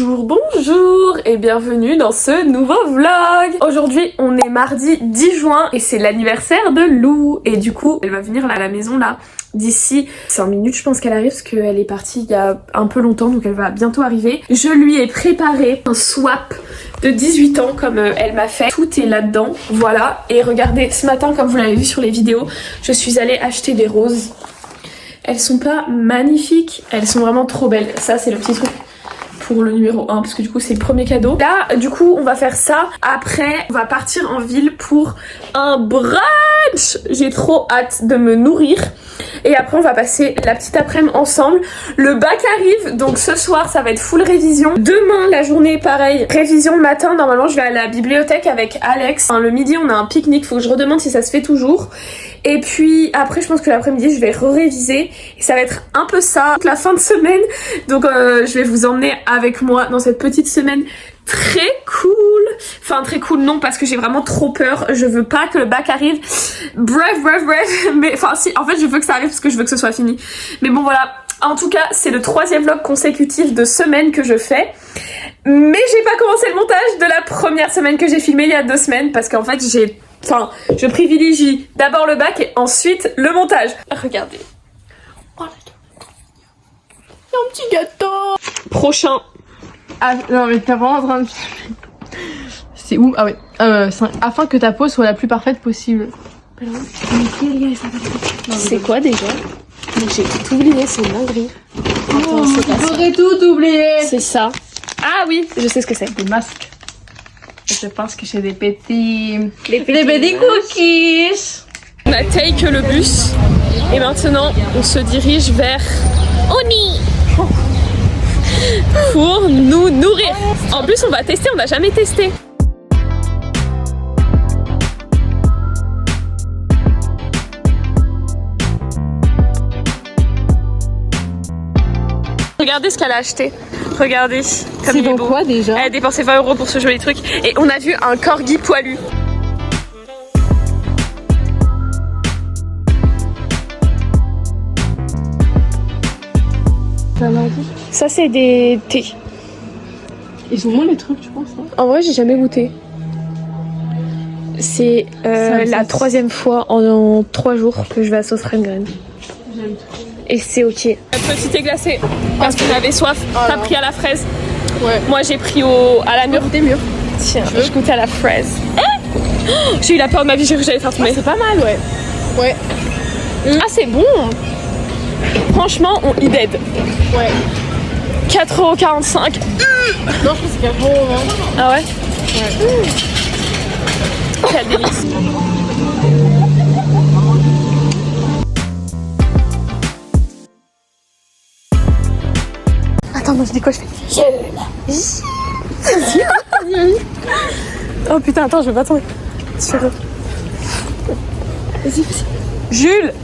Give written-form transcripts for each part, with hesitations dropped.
Bonjour et bienvenue dans ce nouveau vlog. Aujourd'hui on est mardi 10 juin et c'est l'anniversaire de Lou. Et du coup elle va venir là, à la maison là d'ici 5 minutes je pense qu'elle arrive parce qu'elle est partie il y a un peu longtemps donc elle va bientôt arriver. Je lui ai préparé un swap de 18 ans comme elle m'a fait. Tout est là-dedans, voilà. Et regardez, ce matin comme vous l'avez vu sur les vidéos, je suis allée acheter des roses. Elles sont pas magnifiques, elles sont vraiment trop belles. Ça c'est le petit truc pour le numéro 1 parce que du coup c'est le premier cadeau. Là du coup on va faire ça. Après on va partir en ville pour un brunch. J'ai trop hâte de me nourrir. Et après on va passer la petite après-midi ensemble. Le bac arrive donc ce soir ça va être full révision. Demain la journée pareil, révision le matin. Normalement je vais à la bibliothèque avec Alex. Enfin, le midi on a un pique-nique, faut que je redemande si ça se fait toujours. Et puis après je pense que l'après-midi je vais réviser et ça va être un peu ça toute la fin de semaine. Donc je vais vous emmener avec moi dans cette petite semaine très cool. Enfin très cool non parce que j'ai vraiment trop peur. Je veux pas que le bac arrive. Bref. Mais enfin si, en fait je veux que ça arrive parce que je veux que ce soit fini. Mais bon voilà. En tout cas c'est le 3e vlog consécutif de semaine que je fais. Mais j'ai pas commencé le montage de la première semaine que j'ai filmé il y a 2 semaines parce qu'en fait je privilégie d'abord le bac et ensuite le montage. Regardez. Oh, il y a un petit gâteau. Prochain. Ah non mais t'es vraiment en train de... C'est où? Ah ouais. Afin que ta peau soit la plus parfaite possible. C'est quoi déjà? J'ai tout oublié, c'est une dinguerie. Attends, c'est pas ça. J'aurais tout oublié. C'est ça. Ah oui, je sais ce que c'est. Des masques. Je pense que c'est des petits... Des petits cookies. On a take le bus et maintenant on se dirige vers Oni pour nous nourrir. En plus on va tester, on n'a jamais testé. Regardez ce qu'elle a acheté. Regardez comme il est beau. Quoi déjà? Elle a dépensé 20 € pour ce joli truc. Et on a vu un corgi poilu. Ça c'est des thés. Ils sont moins les trucs tu penses hein? En vrai j'ai jamais goûté. C'est la 3e fois en 3 jours que je vais à Sauce Graine. J'aime trop. Et c'est ok. La petite thé glacée parce qu'on avait soif. T'as pris à la fraise. Ouais. Moi j'ai pris à la mûre. Des mûres. Tiens, je goûte à la fraise. J'ai eu la peur de ma vie, j'ai cru que j'allais faire tomber. C'est pas mal ouais. Ouais. Ah c'est bon. Franchement il dead. Ouais. 4,45 €. Non je pense que c'est 4 €. Ah ouais? Ouais. Quel délice. Attends, moi je dis quoi? Je fais oh putain, attends, je vais pas tomber. Vas-y. Jules.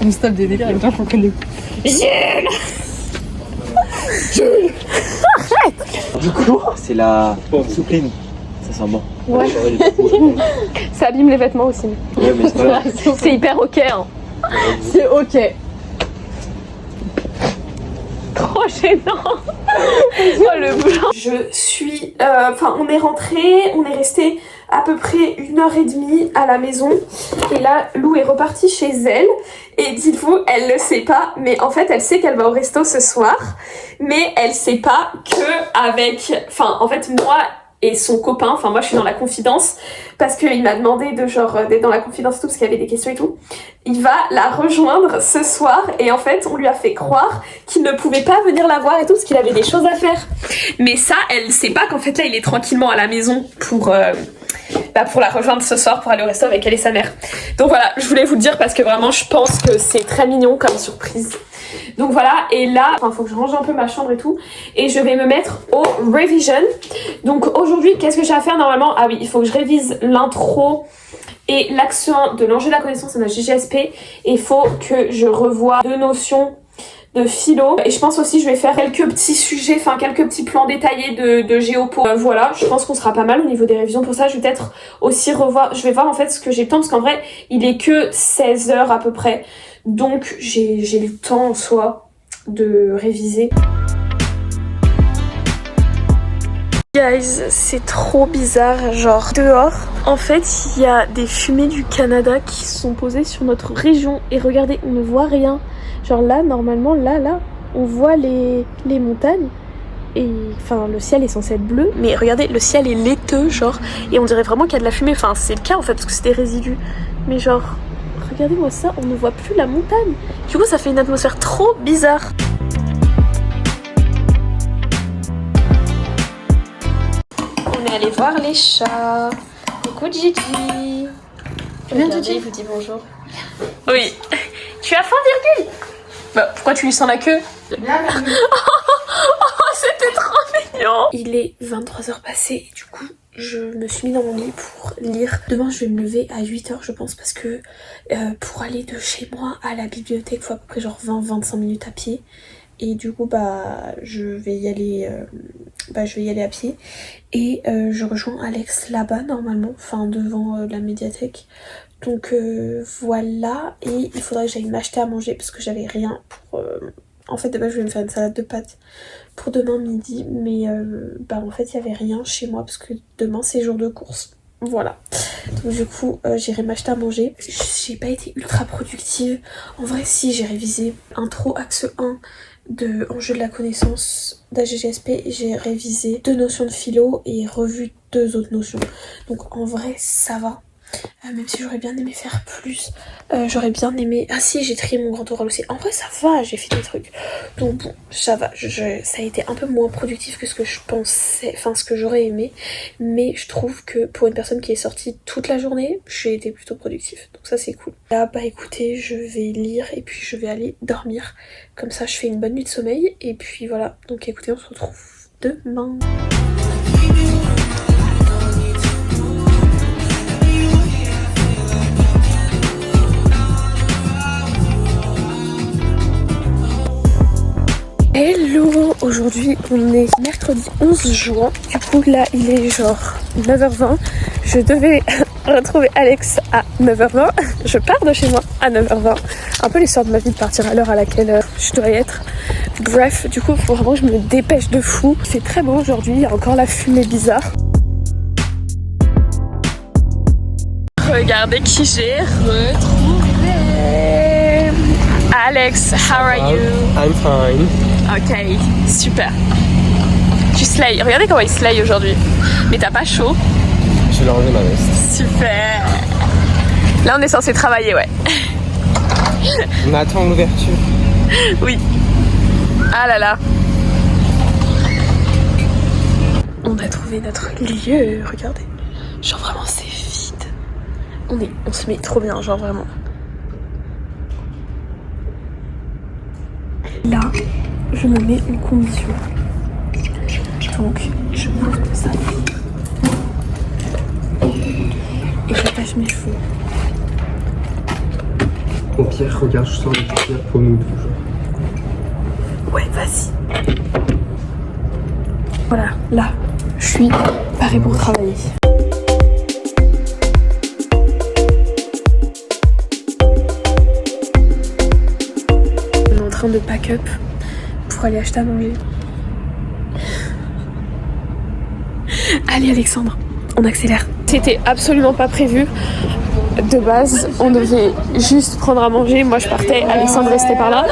On se tape des délires avec gens qu'on connaît. Jules. Du coup, c'est la soupline. Ça sent bon. Ouais. Ça abîme les vêtements aussi. Ouais, mais c'est pas grave. C'est hyper ok. Hein. C'est ok. Trop gênant. Oh le boulot. Je suis... Enfin on est rentré, on est resté à peu près 1h30 à la maison. Et là Lou est repartie chez elle. Et dites-vous, elle le sait pas, mais en fait elle sait qu'elle va au resto ce soir. Mais elle sait pas que avec... Enfin en fait moi et son copain, enfin moi je suis dans la confidence parce qu'il m'a demandé de genre d'être dans la confidence et tout parce qu'il y avait des questions et tout. Il va la rejoindre ce soir et en fait on lui a fait croire qu'il ne pouvait pas venir la voir et tout parce qu'il avait des choses à faire. Mais ça elle sait pas qu'en fait là il est tranquillement à la maison pour la rejoindre ce soir pour aller au resto avec elle et sa mère. Donc voilà, je voulais vous le dire parce que vraiment je pense que c'est très mignon comme surprise. Donc voilà, et là, il faut que je range un peu ma chambre et tout. Et je vais me mettre au revision. Donc aujourd'hui, qu'est-ce que j'ai à faire normalement? Ah oui, il faut que je révise l'intro et l'action 1 de l'enjeu de la connaissance de la GGSP. Et il faut que je revoie 2 notions de philo. Et je pense aussi je vais faire quelques petits sujets, enfin quelques petits plans détaillés de géopo. Voilà, je pense qu'on sera pas mal au niveau des révisions. Pour ça, je vais peut-être aussi revoir, je vais voir en fait ce que j'ai le temps, parce qu'en vrai, il est que 16 heures à peu près. Donc j'ai le temps en soi de réviser. Guys, c'est trop bizarre, genre dehors, en fait il y a des fumées du Canada qui sont posées sur notre région et regardez, on ne voit rien. Genre là, normalement, là, on voit les montagnes et enfin le ciel est censé être bleu, mais regardez, le ciel est laiteux genre et on dirait vraiment qu'il y a de la fumée, enfin c'est le cas en fait parce que c'est des résidus, mais genre regardez-moi ça, on ne voit plus la montagne. Du coup ça fait une atmosphère trop bizarre. On est allé voir les chats. Coucou Gigi. Viens Gigi. Il vous dit bonjour. Oui. Tu as faim Virgule? Bah pourquoi tu lui sens la queue? Oh, c'était trop mignon. Il est 23h passé et du coup je me suis mis dans mon lit pour lire. Demain je vais me lever à 8h je pense parce que pour aller de chez moi à la bibliothèque il faut à peu près genre 20-25 minutes à pied. Et du coup je vais y aller à pied et je rejoins Alex là-bas normalement, enfin devant la médiathèque. Donc voilà, et il faudrait que j'aille m'acheter à manger parce que j'avais rien pour... En fait de base je vais me faire une salade de pâtes pour demain midi, mais en fait il y avait rien chez moi parce que demain c'est jour de course. Voilà, donc du coup j'irai m'acheter à manger. J'ai pas été ultra productive. En vrai si, j'ai révisé intro axe 1 de enjeux de la connaissance d'AGGSP, j'ai révisé 2 notions de philo et revu 2 autres notions. Donc en vrai ça va. Même si j'aurais bien aimé faire plus, j'aurais bien aimé... Ah si, j'ai trié mon grand oral aussi. En vrai ça va, j'ai fait des trucs. Donc bon, ça va, ça a été un peu moins productif que ce que je pensais, enfin ce que j'aurais aimé. Mais je trouve que pour une personne qui est sortie toute la journée, j'ai été plutôt productif. Donc ça c'est cool. Là écoutez, je vais lire et puis je vais aller dormir. Comme ça je fais une bonne nuit de sommeil. Et puis voilà, donc écoutez, on se retrouve demain. Hello, aujourd'hui on est mercredi 11 juin, du coup là il est genre 9h20, je devais retrouver Alex à 9h20, je pars de chez moi à 9h20, un peu l'histoire de ma vie de partir à l'heure à laquelle je dois y être, bref du coup il faut vraiment que je me dépêche de fou, c'est très beau aujourd'hui, il y a encore la fumée bizarre. Regardez qui j'ai retrouvé. Alex, how are you? I'm fine. Ok, super. Tu slay. Regardez comment il slay aujourd'hui. Mais t'as pas chaud? Je vais enlever ma veste. Super. Là on est censé travailler, ouais. On attend l'ouverture. Oui. Ah là là. On a trouvé notre lieu, regardez. Genre vraiment c'est vide. On se met trop bien, genre vraiment. Là, je me mets une condition. Donc, je pose ça. Et j'attache mes cheveux. Au pire, regarde, je sors les chaussures pour nous toujours. Ouais, vas-y. Voilà, là, je suis parée pour travailler. De pack-up pour aller acheter à manger. Allez Alexandre, on accélère. C'était absolument pas prévu. De base, on devait juste prendre à manger. Moi je partais, Alexandre restait par là.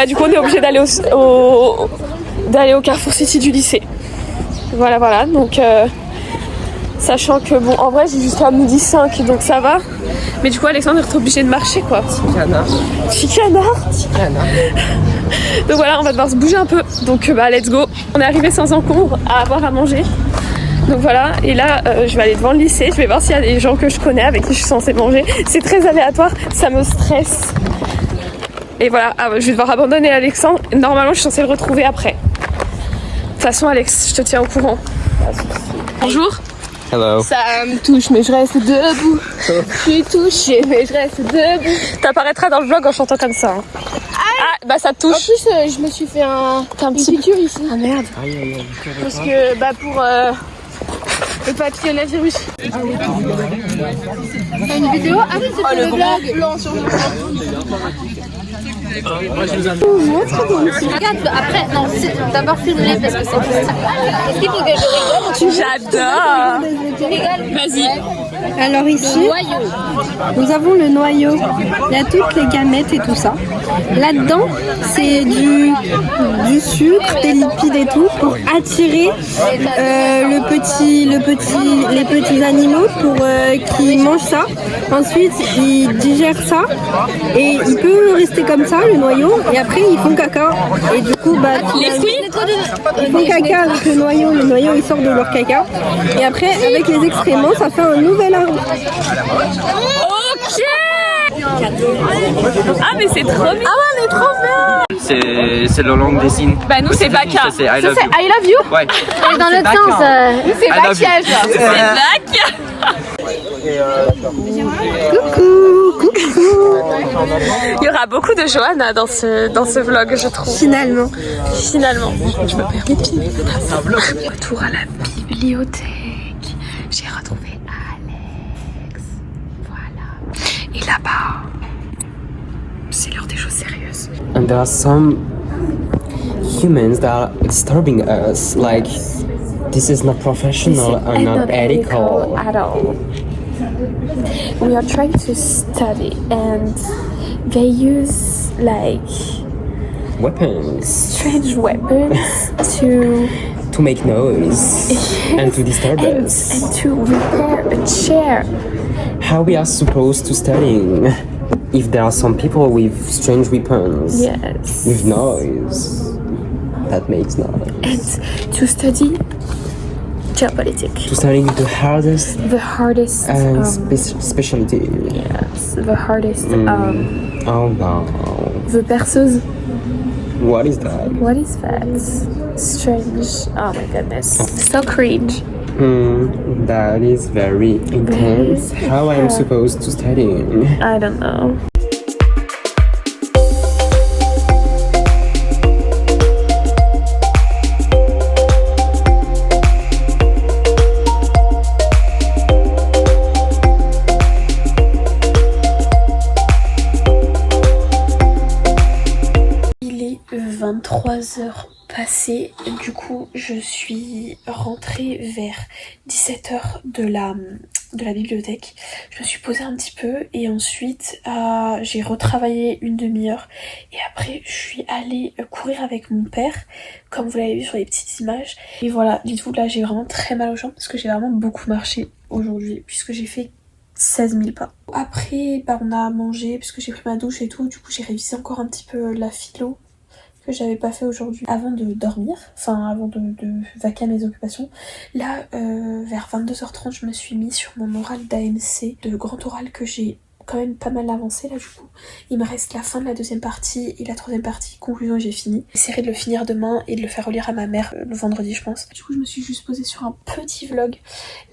Du coup on est obligé d'aller au Carrefour City du lycée. Voilà, donc sachant que bon en vrai j'ai jusqu'à midi 5 donc ça va. Mais du coup Alexandre est obligé de marcher quoi. Petit canard. Donc voilà, on va devoir se bouger un peu. Donc let's go. On est arrivé sans encombre à avoir à manger. Donc voilà, et là je vais aller devant le lycée, je vais voir s'il y a des gens que je connais avec qui je suis censée manger. C'est très aléatoire, ça me stresse. Et voilà, je vais devoir abandonner Alexandre. Normalement je suis censée le retrouver après. De toute façon Alex, je te tiens au courant. Bonjour. Hello. Ça me touche, mais je reste debout. Je suis touchée, mais je reste debout. T'apparaîtras dans le vlog en chantant comme ça. Hein. Ah, bah ça te En touche. plus, je me suis fait une piqûre ici. Ah merde. Parce que, pour le papillomavirus. T'as une vidéo? Ah oui, c'est le vlog blanc sur le Regarde, après, non, d'abord filme-les parce que c'est pour ça. Est-ce qu'il faut que je rigole? J'adore. Vas-y. Alors ici, nous avons le noyau. Il y a toutes les gamètes et tout ça. Là-dedans, c'est du sucre, des lipides et tout pour attirer les petits animaux pour qu'ils mangent ça. Ensuite, ils digèrent ça et il peut rester comme ça, le noyau. Et après, ils font caca. Et du coup, Les fruits. ils font caca avec le noyau. Le noyau, il sort de leur caca. Et après, avec les excréments, ça fait un nouvel arbre. Ok. Ah mais c'est trop bien. Ah ouais mais trop bien. C'est le long des signes. Bah nous c'est Baka. C'est I love you. I love you. Ouais. Et dans l'autre sens, C'est I love you. maquillage. C'est Baka. Il y aura beaucoup de Johanna dans ce vlog, je trouve. Finalement. Finalement. Je me permets de filmer. Retour à la bibliothèque. J'ai retrouvé Alex. Voilà. Et là-bas, c'est l'heure des choses sérieuses. And there are some humans that are disturbing us. Like, this is not professional and not ethical. at all. We are trying to study and they use like Weapons strange weapons to make noise and to disturb us. and to repair a chair. How we are supposed to studying if there are some people with strange weapons, Yes. with noise that makes noise. And to study geopolitics. To studying the hardest The hardest and specialty. yes, the hardest Oh no. the perceuse. What is that? What is that? Strange. Oh my goodness. So cringe. That is very intense. How I am supposed to study? I don't know. Il est 23h passées. Du coup, je suis rentrée vers 17h de la bibliothèque. Je me suis posée un petit peu et ensuite j'ai retravaillé une demi-heure et après je suis allée courir avec mon père comme vous l'avez vu sur les petites images. Et voilà, dites-vous là j'ai vraiment très mal aux jambes parce que j'ai vraiment beaucoup marché aujourd'hui puisque j'ai fait 16 000 pas. Après on a mangé puisque j'ai pris ma douche et tout, du coup j'ai révisé encore un petit peu la philo que j'avais pas fait aujourd'hui avant de dormir, enfin avant de vaquer à mes occupations. Là vers 22h30 je me suis mise sur mon oral d'AMC, de grand oral que j'ai quand même pas mal avancé là du coup. Il me reste la fin de la deuxième partie et la troisième partie, conclusion, j'ai fini. J'essaierai de le finir demain et de le faire relire à ma mère le vendredi je pense. Du coup je me suis juste posée sur un petit vlog.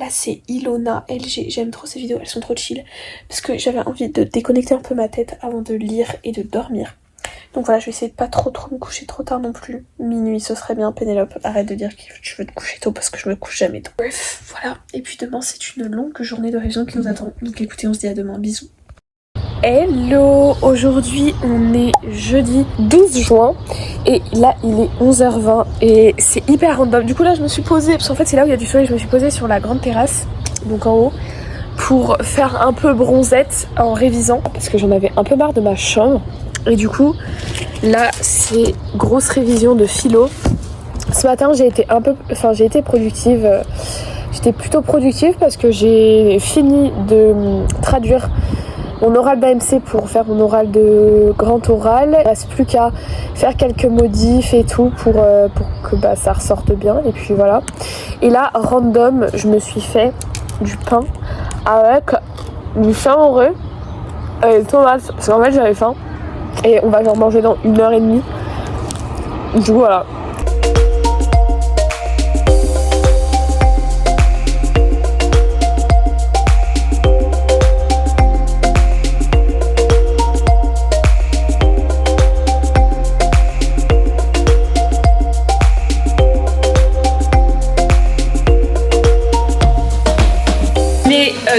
Là c'est Ilona LG, j'aime trop ces vidéos, elles sont trop chill. Parce que j'avais envie de déconnecter un peu ma tête avant de lire et de dormir. Donc voilà, je vais essayer de pas trop me coucher trop tard non plus. Minuit, ce serait bien. Pénélope, arrête de dire que tu veux te coucher tôt parce que je me couche jamais tôt. Bref, voilà. Et puis demain, c'est une longue journée de révision qui nous attend. Donc écoutez, on se dit à demain. Bisous. Hello! Aujourd'hui, on est jeudi 12 juin et là, il est 11h20 et c'est hyper random. Du coup, là, je me suis posée, parce qu'en fait, c'est là où il y a du soleil, je me suis posée sur la grande terrasse, donc en haut, pour faire un peu bronzette en révisant parce que j'en avais un peu marre de ma chambre. Et du coup, là, c'est grosse révision de philo. Ce matin, j'ai été productive. J'étais plutôt productive parce que j'ai fini de traduire mon oral d'AMC pour faire mon oral de grand oral. Il ne reste plus qu'à faire quelques modifs et tout pour que ça ressorte bien. Et puis voilà. Et là, random, je me suis fait du pain avec du chamoreux et des tomates. Parce qu'en fait, j'avais faim. Et on va genre manger dans 1h30. Du coup voilà.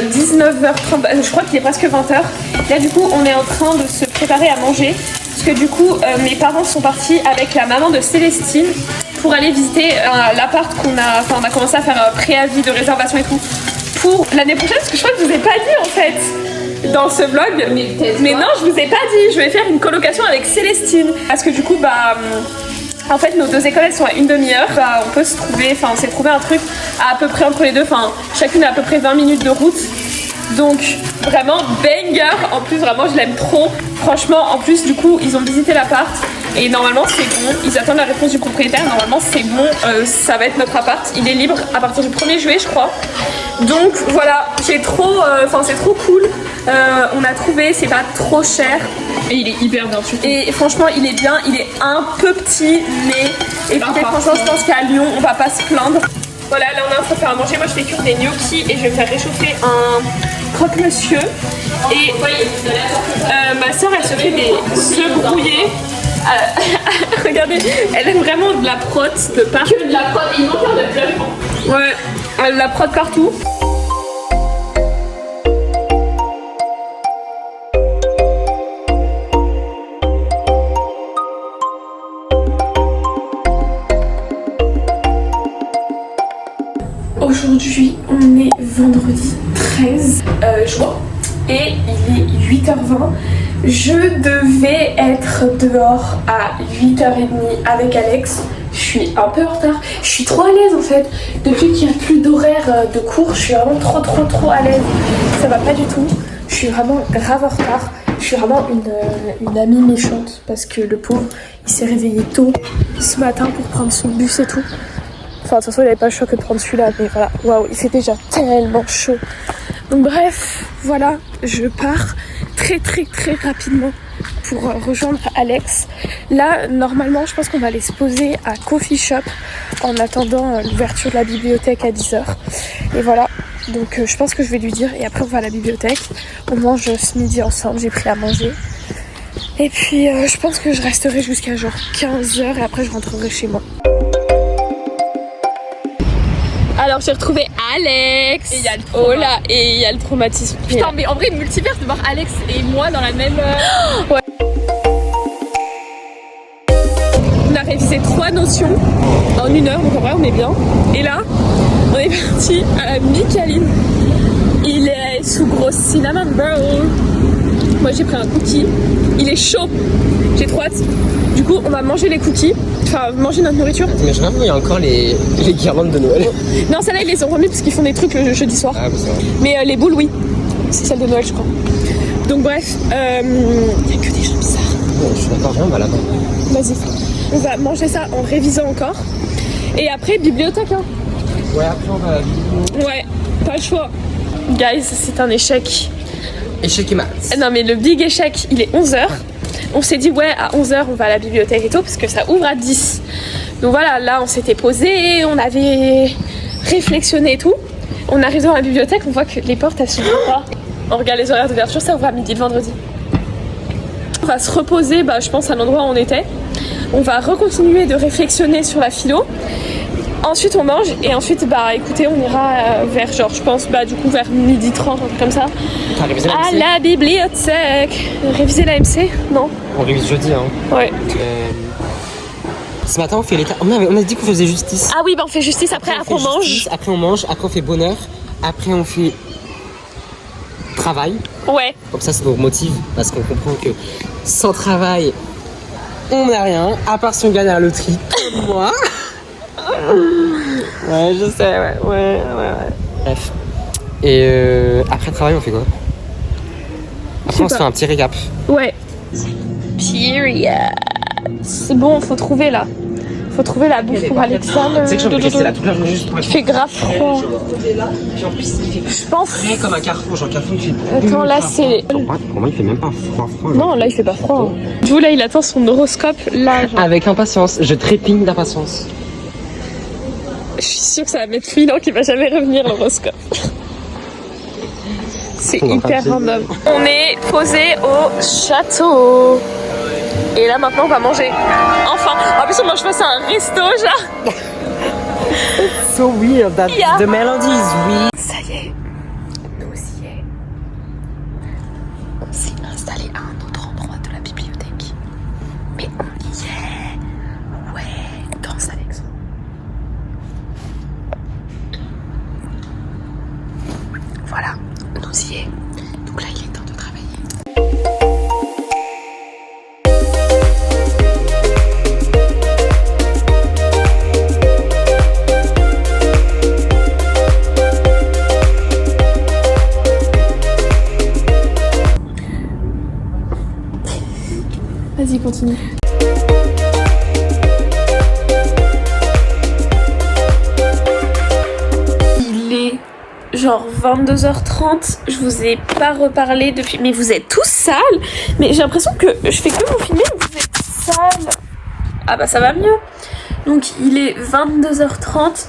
19h30, je crois qu'il est presque 20h. Là du coup on est en train de se préparer à manger. Parce que du coup mes parents sont partis avec la maman de Célestine pour aller visiter l'appart qu'on a, enfin on a commencé à faire un préavis de réservation et tout pour l'année prochaine, parce que je crois que je vous ai pas dit en fait dans ce vlog. Mais non, je vous ai pas dit, je vais faire une colocation avec Célestine. Parce que du coup en fait nos deux écoles elles sont à une demi-heure, on peut se trouver, enfin on s'est trouvé un truc à peu près entre les deux, enfin chacune a à peu près 20 minutes de route. Donc vraiment banger, en plus vraiment je l'aime trop. Franchement en plus du coup ils ont visité l'appart et normalement c'est bon, ils attendent la réponse du propriétaire, normalement c'est bon, ça va être notre appart, il est libre à partir du 1er juillet je crois. Donc voilà, j'ai trop, c'est trop cool, on a trouvé, c'est pas trop cher. Et il est hyper bien surtout. Et franchement il est bien, il est un peu petit mais écoutez franchement je pense qu'à Lyon on va pas se plaindre. Voilà, là on est en train de faire à manger, moi je fais cuire des gnocchis et je vais me faire réchauffer un croque-monsieur. Et ma soeur elle se fait des œufs brouillés. Regardez, elle aime vraiment de la prot de partout. Que de la prot, il manque de plein. Ouais, elle la prot partout. Aujourd'hui, on est vendredi 13 juin et il est 8h20. Je devais être dehors à 8h30 avec Alex. Je suis un peu en retard. Je suis trop à l'aise en fait. Depuis qu'il n'y a plus d'horaire de cours, je suis vraiment trop à l'aise. Ça va pas du tout. Je suis vraiment grave en retard. Je suis vraiment une amie méchante parce que le pauvre, il s'est réveillé tôt ce matin pour prendre son bus et tout. Enfin, de toute façon, il avait pas le choix que de prendre celui-là, mais voilà, waouh, il fait déjà tellement chaud. Donc bref, voilà, je pars très rapidement pour rejoindre Alex. Là, normalement, je pense qu'on va aller se poser à Coffee Shop en attendant l'ouverture de la bibliothèque à 10h. Et voilà, donc je pense que je vais lui dire, et après on va à la bibliothèque. On mange ce midi ensemble, j'ai pris à manger. Et puis, je pense que je resterai jusqu'à genre 15h et après je rentrerai chez moi. Alors j'ai retrouvé Alex. Et il y a le oh là, et il y a le traumatisme. Putain, mais en vrai, multivers de voir Alex et moi dans la même. Ouais. On a révisé 3 notions en 1 heure, donc en vrai on est bien. Et là, on est parti à la Micaline. Il est sous grosse cinnamon roll. Moi j'ai pris un cookie. Il est chaud. J'ai trop hâte. Du coup, on va manger les cookies. Enfin, manger notre nourriture. Mais je il y a encore les guirlandes de Noël. Non, celles-là, ils les ont remis parce qu'ils font des trucs le jeudi soir. Ah, c'est vrai. Mais les boules, oui. C'est celle de Noël, je crois. Donc, bref, il y a que des gens bizarres. Bon, je suis d'accord, viens, on va là-bas. Vas-y. On va manger ça en révisant encore. Et après, bibliothèque, hein. Ouais, après, on va à la bibliothèque. Ouais, pas le choix. Guys, c'est un échec. Échec et maths. Non, mais le big échec, il est 11h. On s'est dit ouais à 11h on va à la bibliothèque et tout parce que ça ouvre à 10. Donc voilà, là on s'était posé, on avait réflexionné et tout. On arrive dans la bibliothèque, on voit que les portes elles s'ouvrent pas. On regarde les horaires d'ouverture, ça ouvre à midi le vendredi. On va se reposer, je pense à l'endroit où on était. On va recontinuer de réflexionner sur la philo. Ensuite on mange et ensuite écoutez on ira vers genre je pense du coup vers 12h30 un truc comme ça. T'as révisé la À MC? la bibliothèque. Réviser la MC? Non. On révise jeudi hein. Ouais. Ce matin on fait l'état. On a dit qu'on faisait justice. Ah oui on fait justice après on mange. Justice, après on mange, après on fait bonheur, après on fait travail. Ouais. Comme ça nous motive parce qu'on comprend que sans travail on n'a rien, à part si on gagne à la loterie comme moi. Ouais, je sais, ouais. Bref. Et après le travail, on fait quoi? Après, on se fait un petit récap. Ouais. Period. C'est bon, faut trouver là. Faut trouver la bouffe pour Alexandre. Tu sais que j'en ai resté là toute la journée juste pour Il fait grave froid. Puis en plus, il fait Je pense. frais comme un carrefour, genre carrefour qui fait. Attends, là c'est. Pour moi, il fait même pas froid. Non, là il fait pas froid. Du coup, là il attend son horoscope. Là, genre. Avec impatience, je trépigne d'impatience. Je suis sûre que ça va mettre 1000 ans qu'il va jamais revenir l'horoscope. C'est hyper random. On est posé au château. Et là maintenant on va manger. Enfin, en plus on mange face à un resto genre. So weird that Yeah. the melody is weird. Ça y est, nous y est. On s'est installé à un autre endroit de la bibliothèque. Mais on y est. Ouais, danse Alexandre. Voilà, nous y est. Donc là, il est temps de travailler. Vas-y, continue. Il est genre 22h30, je vous ai pas reparlé depuis, mais vous êtes tous sales, mais j'ai l'impression que je fais que vous filmer, vous êtes sales. Ah bah ça va mieux. Donc il est 22h30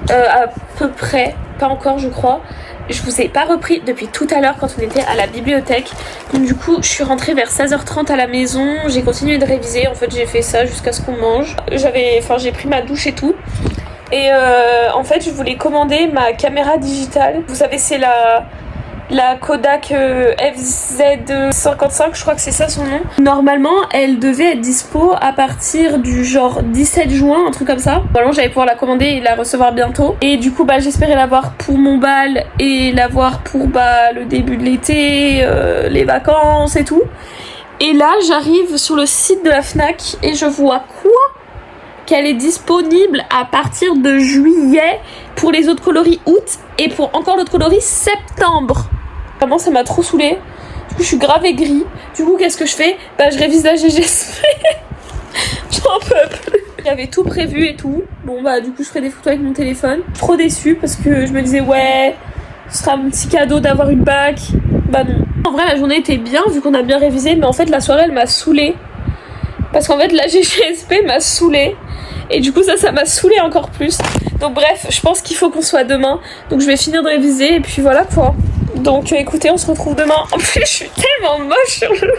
à peu près, pas encore je crois. Je vous ai pas repris depuis tout à l'heure quand on était à la bibliothèque. Donc du coup je suis rentrée vers 16h30 à la maison, j'ai continué de réviser, en fait j'ai fait ça jusqu'à ce qu'on mange. J'ai pris ma douche et tout. Et en fait je voulais commander ma caméra digitale. Vous savez c'est la Kodak FZ55, je crois que c'est ça son nom. Normalement elle devait être dispo à partir du genre 17 juin, un truc comme ça. Normalement j'allais pouvoir la commander et la recevoir bientôt. Et du coup j'espérais l'avoir pour mon bal et l'avoir pour le début de l'été, les vacances et tout. Et là j'arrive sur le site de la Fnac et je vois quoi ? Qu'elle est disponible à partir de juillet pour les autres coloris août et pour encore l'autre coloris septembre. Vraiment ça m'a trop saoulée. Du coup je suis grave aigrie. Du coup qu'est-ce que je fais ? Je révise la GGSP. J'en peux plus. J'avais tout prévu et tout. Bon du coup je ferai des photos avec mon téléphone. Trop déçue parce que je me disais ouais, ce sera mon petit cadeau d'avoir une bac. Bah non. En vrai la journée était bien vu qu'on a bien révisé, mais en fait la soirée elle m'a saoulée. Parce qu'en fait la GGSP m'a saoulée. Et du coup ça m'a saoulée encore plus. Donc bref, je pense qu'il faut qu'on soit demain. Donc je vais finir de réviser et puis voilà quoi. Donc écoutez, on se retrouve demain. En plus je suis tellement moche sur le...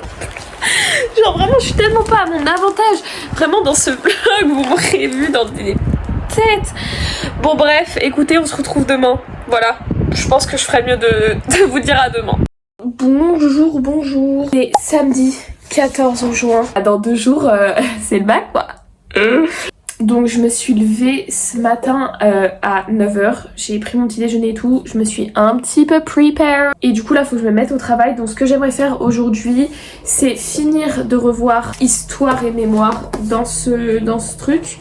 Genre vraiment je suis tellement pas à mon avantage. Vraiment dans ce vlog vous m'aurez vu dans des têtes. Bon bref, écoutez, on se retrouve demain. Voilà, je pense que je ferais mieux de vous dire à demain. Bonjour. C'est samedi 14 juin. Dans 2 jours, c'est le bac quoi. Donc je me suis levée ce matin à 9h, j'ai pris mon petit déjeuner et tout, je me suis un petit peu prepare et du coup là faut que je me mette au travail. Donc ce que j'aimerais faire aujourd'hui c'est finir de revoir histoire et mémoire dans ce truc.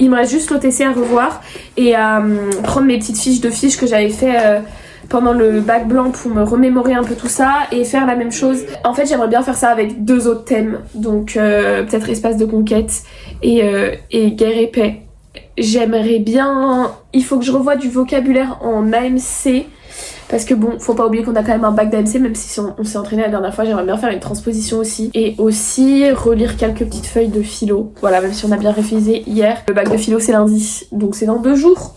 Il me reste juste l'OTC à revoir et à prendre mes petites fiches que j'avais fait pendant le bac blanc pour me remémorer un peu tout ça et faire la même chose. En fait j'aimerais bien faire ça avec 2 autres thèmes, donc peut-être espace de conquête et guerre et paix. J'aimerais bien... Il faut que je revoie du vocabulaire en AMC parce que bon, faut pas oublier qu'on a quand même un bac d'AMC, même si on s'est entraîné la dernière fois. J'aimerais bien faire une transposition aussi et aussi relire quelques petites feuilles de philo. Voilà, même si on a bien révisé hier. Le bac de philo c'est lundi, donc c'est dans 2 jours.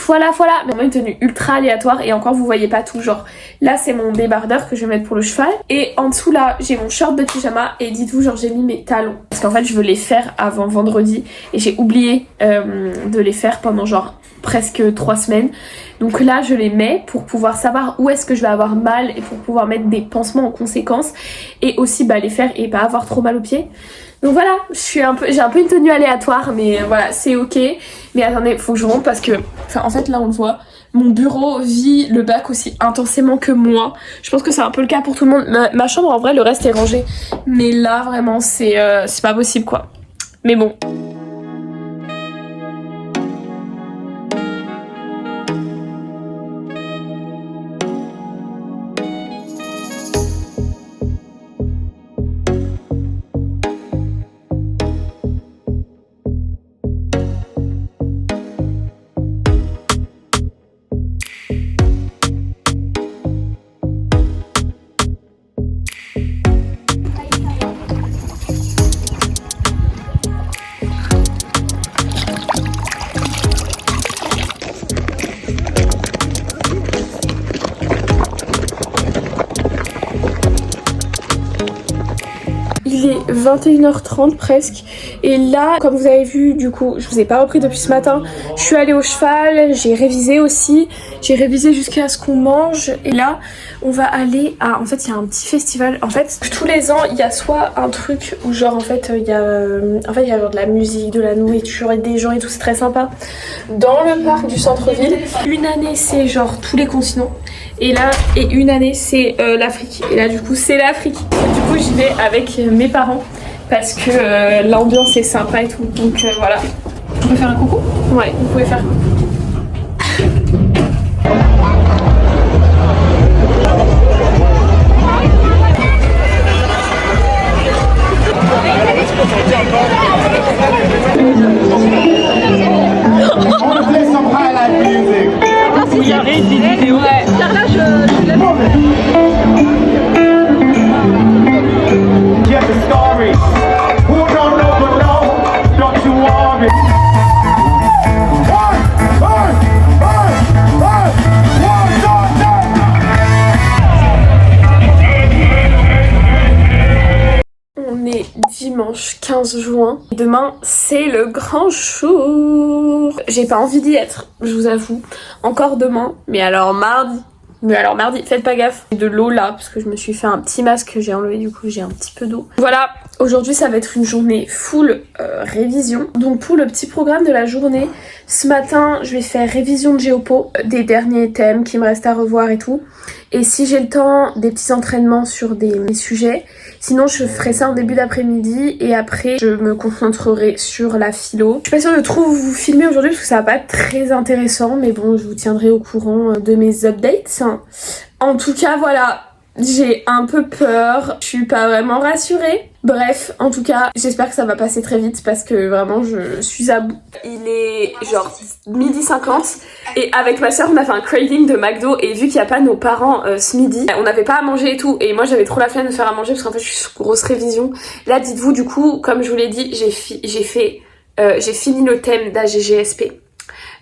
Voilà, mais vraiment une tenue ultra aléatoire et encore vous voyez pas tout, genre là c'est mon débardeur que je vais mettre pour le cheval et en dessous là j'ai mon short de pyjama et dites-vous genre j'ai mis mes talons parce qu'en fait je veux les faire avant vendredi et j'ai oublié de les faire pendant genre presque 3 semaines. Donc là je les mets pour pouvoir savoir où est-ce que je vais avoir mal et pour pouvoir mettre des pansements en conséquence et aussi les faire et pas avoir trop mal aux pieds. Donc voilà, j'ai un peu une tenue aléatoire mais voilà c'est ok. Mais attendez, faut que je rentre parce que, en fait là on le voit, mon bureau vit le bac aussi intensément que moi. Je pense que c'est un peu le cas pour tout le monde. Ma chambre en vrai le reste est rangé. Mais là vraiment c'est pas possible quoi. Mais bon. 21h30 presque. Et là, comme vous avez vu, du coup, je vous ai pas repris depuis ce matin. Je suis allée au cheval, j'ai révisé aussi. J'ai révisé jusqu'à ce qu'on mange. Et là, on va aller à... En fait, il y a un petit festival. En fait, tous les ans, il y a soit un truc où genre, en fait, il y a genre de la musique, de la nourriture et des gens et tout. C'est très sympa. Dans le parc du centre-ville. Une année, c'est genre tous les continents. Et là, une année, c'est l'Afrique. Et là, du coup, c'est l'Afrique. Du coup, j'y vais avec mes parents parce que l'ambiance est sympa et tout. Donc voilà. On peut faire un coucou? Ouais, vous pouvez faire. On est dimanche 15 juin. Demain, c'est le grand jour. J'ai pas envie d'y être, je vous avoue. Encore demain, mais alors mardi, faites pas gaffe. De l'eau là, parce que je me suis fait un petit masque que j'ai enlevé, du coup j'ai un petit peu d'eau. Voilà, aujourd'hui ça va être une journée full révision. Donc pour le petit programme de la journée, ce matin je vais faire révision de Géopo, des derniers thèmes qui me restent à revoir et tout. Et si j'ai le temps, des petits entraînements sur des sujets. Sinon je ferai ça en début d'après-midi et après je me concentrerai sur la philo. Je suis pas sûre de trop vous filmer aujourd'hui parce que ça va pas être très intéressant, mais bon, je vous tiendrai au courant de mes updates. En tout cas voilà, j'ai un peu peur, je suis pas vraiment rassurée. Bref, en tout cas, j'espère que ça va passer très vite parce que vraiment je suis à bout. Il est genre 12h50 et avec ma soeur on a fait un craving de McDo et vu qu'il n'y a pas nos parents ce midi, on n'avait pas à manger et tout et moi j'avais trop la flemme de faire à manger parce qu'en fait je suis sous grosse révision. Là dites-vous du coup, comme je vous l'ai dit, j'ai fini le thème d'AGGSP.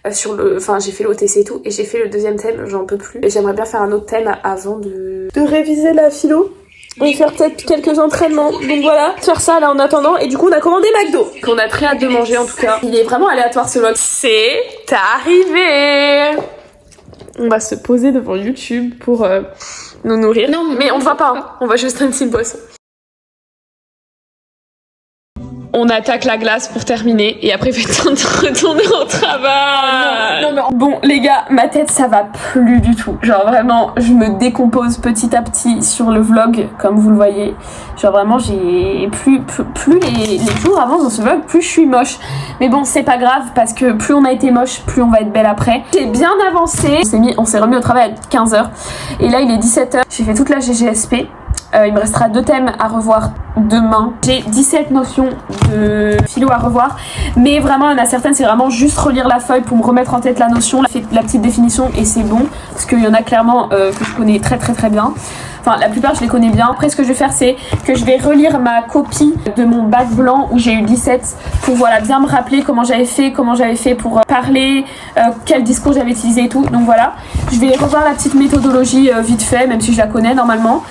J'ai fait l'OTC et tout et j'ai fait le deuxième thème, j'en peux plus et j'aimerais bien faire un autre thème avant de réviser la philo et faire peut-être quelques entraînements. Donc voilà, faire ça là en attendant et du coup on a commandé McDo qu'on a très hâte de manger en tout cas. Il est vraiment aléatoire ce vlog. C'est arrivé. On va se poser devant YouTube pour nous nourrir. Non, mais on ne va pas, hein. On va juste un petit boss. On attaque la glace pour terminer et après il fait temps de retourner au travail. Non. Bon les gars, ma tête ça va plus du tout. Genre vraiment, je me décompose petit à petit sur le vlog comme vous le voyez. Genre vraiment, j'ai plus les jours avancent dans ce vlog, plus je suis moche. Mais bon, c'est pas grave parce que plus on a été moche, plus on va être belle après. J'ai bien avancé. On s'est remis au travail à 15h et là il est 17h. J'ai fait toute la GGSP. Il me restera 2 thèmes à revoir demain. J'ai 17 notions de philo à revoir, mais vraiment il y en a certaines c'est vraiment juste relire la feuille pour me remettre en tête la notion, la petite définition et c'est bon, parce qu'il y en a clairement que je connais très bien. Enfin la plupart je les connais bien. Après ce que je vais faire c'est que je vais relire ma copie de mon bac blanc où j'ai eu 17 pour voilà bien me rappeler comment j'avais fait pour parler, quel discours j'avais utilisé et tout. Donc voilà, je vais revoir la petite méthodologie vite fait même si je la connais normalement.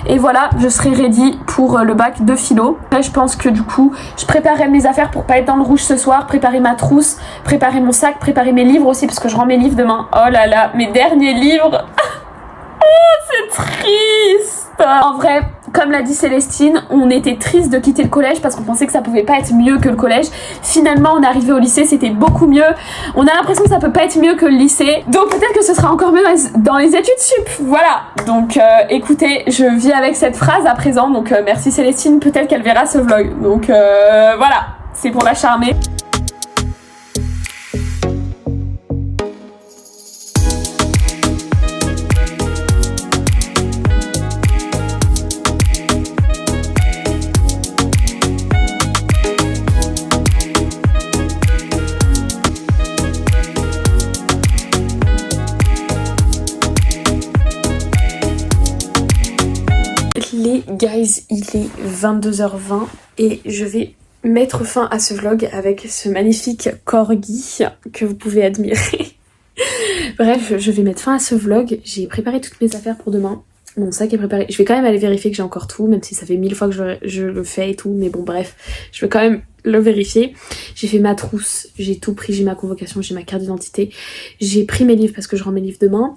Et voilà, je serai ready pour le bac de philo. Là, je pense que du coup, je préparerai mes affaires pour pas être dans le rouge ce soir, préparer ma trousse, préparer mon sac, préparer mes livres aussi parce que je rends mes livres demain. Oh là là, mes derniers livres. C'est triste. En vrai, comme l'a dit Célestine, on était triste de quitter le collège parce qu'on pensait que ça pouvait pas être mieux que le collège. Finalement, on est arrivé au lycée, c'était beaucoup mieux. On a l'impression que ça peut pas être mieux que le lycée. Donc peut-être que ce sera encore mieux dans les études sup. Voilà. Donc écoutez, je vis avec cette phrase à présent. Donc merci Célestine, peut-être qu'elle verra ce vlog. Donc voilà, c'est pour la charmer. Les guys, il est 22h20 et je vais mettre fin à ce vlog avec ce magnifique corgi que vous pouvez admirer. Bref, je vais mettre fin à ce vlog. J'ai préparé toutes mes affaires pour demain. Mon sac est préparé. Je vais quand même aller vérifier que j'ai encore tout, même si ça fait 1000 fois que je le fais et tout. Mais bon, bref, je vais quand même le vérifier. J'ai fait ma trousse, j'ai tout pris, j'ai ma convocation, j'ai ma carte d'identité. J'ai pris mes livres parce que je rends mes livres demain.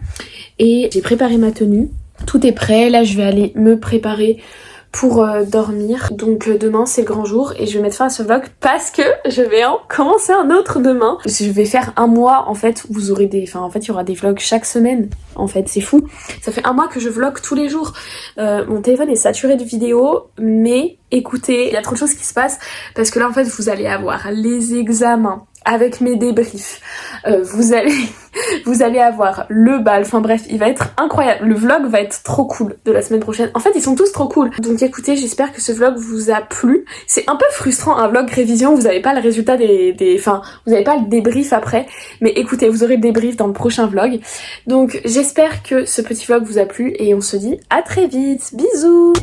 Et j'ai préparé ma tenue. Tout est prêt. Là, je vais aller me préparer pour dormir. Donc demain c'est le grand jour et je vais mettre fin à ce vlog parce que je vais en commencer un autre demain. Je vais faire un mois en fait, vous aurez des... Enfin en fait il y aura des vlogs chaque semaine. En fait c'est fou. Ça fait un mois que je vlog tous les jours. Mon téléphone est saturé de vidéos mais écoutez, il y a trop de choses qui se passent parce que là en fait vous allez avoir les examens avec mes débriefs. Vous allez avoir le bal, enfin bref, il va être incroyable. Le vlog va être trop cool de la semaine prochaine. En fait, ils sont tous trop cool. Donc écoutez, j'espère que ce vlog vous a plu. C'est un peu frustrant un vlog révision, vous n'avez pas le résultat enfin, vous n'avez pas le débrief après. Mais écoutez, vous aurez le débrief dans le prochain vlog. Donc j'espère que ce petit vlog vous a plu et on se dit à très vite. Bisous!